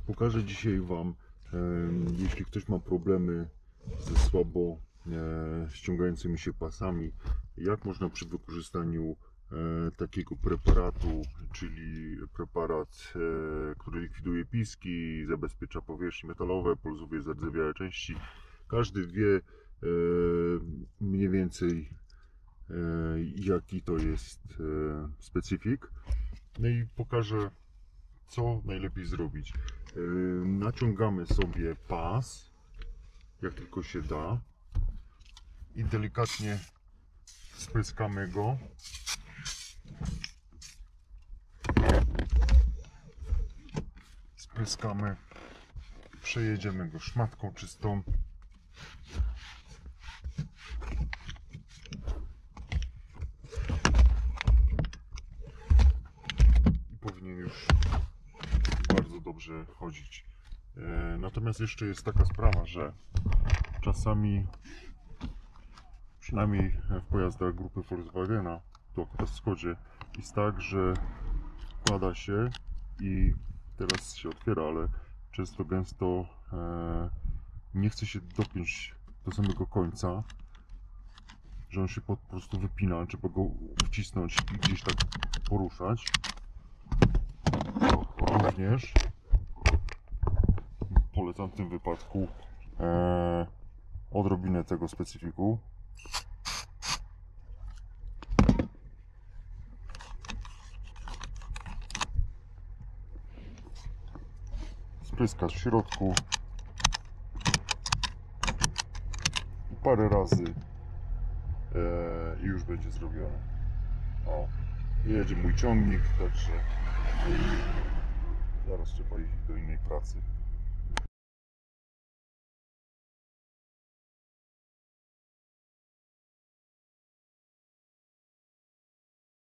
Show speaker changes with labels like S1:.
S1: Pokażę dzisiaj Wam, jeśli ktoś ma problemy ze słabo ściągającymi się pasami, jak można przy wykorzystaniu takiego preparatu, czyli preparat, który likwiduje piski, zabezpiecza powierzchnie metalowe, poluzuje zardzewiałe części. Każdy wie mniej więcej jaki to jest specyfik. No i pokażę, co najlepiej zrobić. Naciągamy sobie pas, jak tylko się da, i delikatnie spryskamy go. Przejedziemy go szmatką czystą. I powinien już bardzo dobrze chodzić. Natomiast jeszcze jest taka sprawa, że czasami, przynajmniej w pojazdach grupy Volkswagena, to akurat w Skodzie, jest tak, że wkłada się i teraz się otwiera, ale często gęsto nie chce się dopiąć do samego końca, że on się po prostu wypina. Trzeba go wcisnąć i gdzieś tak poruszać. Również polecam w tym wypadku odrobinę tego specyfiku. Spryskać w środku i parę razy i już będzie zrobione. O, jedzie mój ciągnik, także zaraz trzeba iść do innej pracy.